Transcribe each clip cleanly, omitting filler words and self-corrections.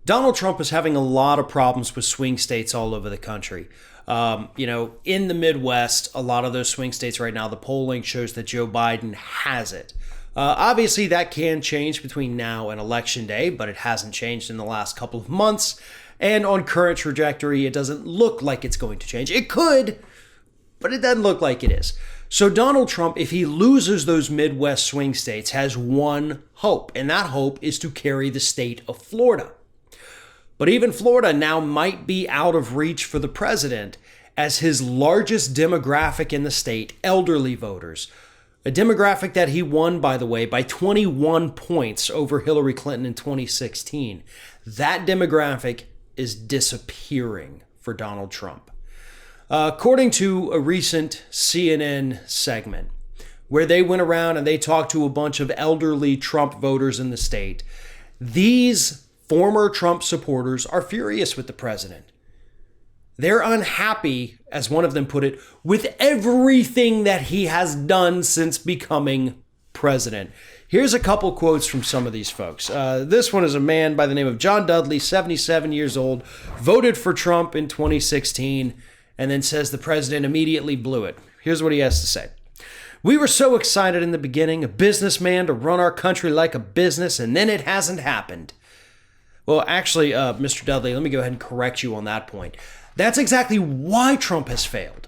Donald Trump is having a lot of problems with swing states all over the country. In the Midwest, a lot of those swing states right now, the polling shows that Joe Biden has it. Obviously, that can change between now and Election Day, but it hasn't changed in the last couple of months. And on current trajectory, it doesn't look like it's going to change. It could, but it doesn't look like it is. So Donald Trump, if he loses those Midwest swing states, has one hope, and that hope is to carry the state of Florida. But even Florida now might be out of reach for the president, as his largest demographic in the state, elderly voters, a demographic that he won, by the way, by 21 points over Hillary Clinton in 2016. That demographic is disappearing for Donald Trump. According to a recent CNN segment, where they went around and they talked to a bunch of elderly Trump voters in the state, these former Trump supporters are furious with the president. They're unhappy, as one of them put it, with everything that he has done since becoming president. Here's a couple quotes from some of these folks. This one is a man by the name of John Dudley, 77 years old, voted for Trump in 2016, and then says the president immediately blew it. Here's what he has to say. "We were so excited in the beginning, a businessman to run our country like a business, and then it hasn't happened." Well, actually, Mr. Dudley, let me go ahead and correct you on that point. That's exactly why Trump has failed.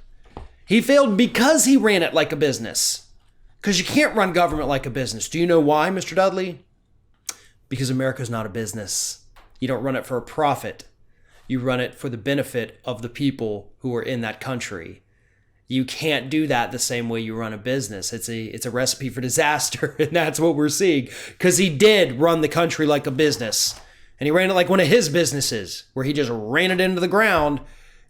He failed because he ran it like a business. Because you can't run government like a business. Do you know why, Mr. Dudley? Because America's not a business. You don't run it for a profit. You run it for the benefit of the people who are in that country. You can't do that the same way you run a business. It's a recipe for disaster, and that's what we're seeing. Because he did run the country like a business. And he ran it like one of his businesses, where he just ran it into the ground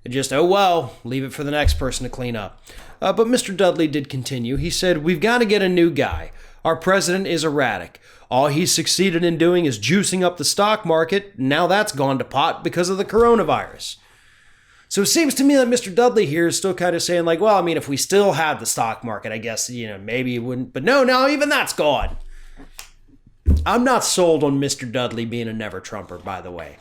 and just, oh well, leave it for the next person to clean up. But Mr. Dudley did continue. He said, "We've got to get a new guy. Our president is erratic. All he's succeeded in doing is juicing up the stock market. Now that's gone to pot because of the coronavirus." So it seems to me that Mr. Dudley here is still kind of saying like, well, I mean, if we still had the stock market, I guess, maybe it wouldn't. But no, even that's gone. I'm not sold on Mr. Dudley being a never-Trumper, by the way.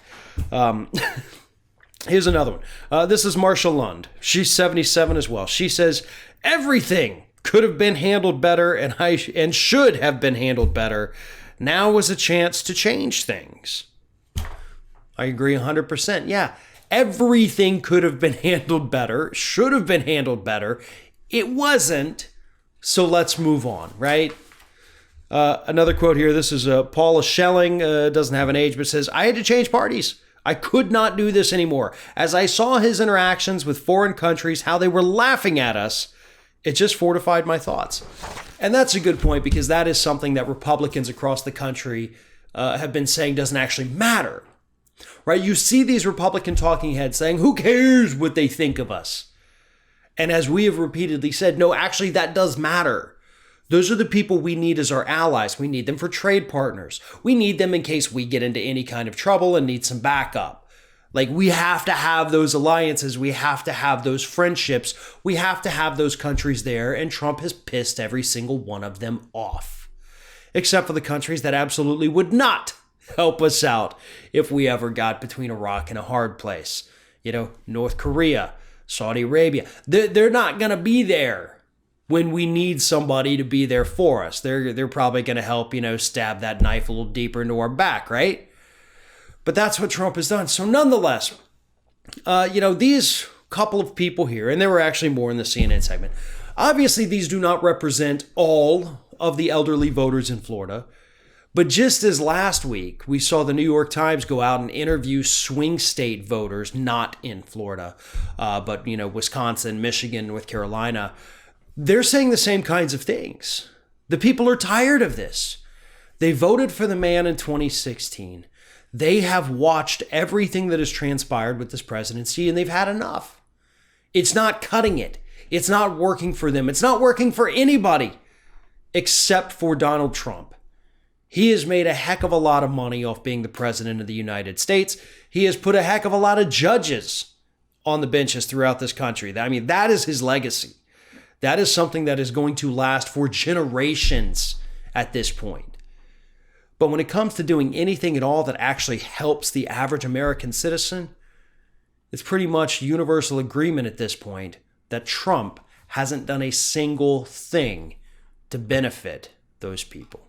Here's another one. This is Marsha Lund. She's 77 as well. She says, "Everything could have been handled better and should have been handled better. Now was a chance to change things." I agree 100%. Yeah, everything could have been handled better, should have been handled better. It wasn't, so let's move on, right? Another quote here. This is Paula Schelling, doesn't have an age, but says, "I had to change parties. I could not do this anymore. As I saw his interactions with foreign countries, how they were laughing at us, it just fortified my thoughts." And that's a good point, because that is something that Republicans across the country have been saying doesn't actually matter, right? You see these Republican talking heads saying, who cares what they think of us? And as we have repeatedly said, no, actually that does matter. Those are the people we need as our allies. We need them for trade partners. We need them in case we get into any kind of trouble and need some backup. Like, we have to have those alliances. We have to have those friendships. We have to have those countries there. And Trump has pissed every single one of them off, except for the countries that absolutely would not help us out if we ever got between a rock and a hard place. North Korea, Saudi Arabia. They're not going to be there when we need somebody to be there for us. They're probably going to help, stab that knife a little deeper into our back, right? But that's what Trump has done. So nonetheless, these couple of people here, and there were actually more in the CNN segment, obviously these do not represent all of the elderly voters in Florida. But just as last week, we saw the New York Times go out and interview swing state voters, not in Florida, but, Wisconsin, Michigan, North Carolina, they're saying the same kinds of things. The people are tired of this. They voted for the man in 2016. They have watched everything that has transpired with this presidency, and they've had enough. It's not cutting it. It's not working for them. It's not working for anybody except for Donald Trump. He has made a heck of a lot of money off being the president of the United States. He has put a heck of a lot of judges on the benches throughout this country. I mean, that is his legacy. That is something that is going to last for generations at this point. But when it comes to doing anything at all that actually helps the average American citizen, it's pretty much universal agreement at this point that Trump hasn't done a single thing to benefit those people.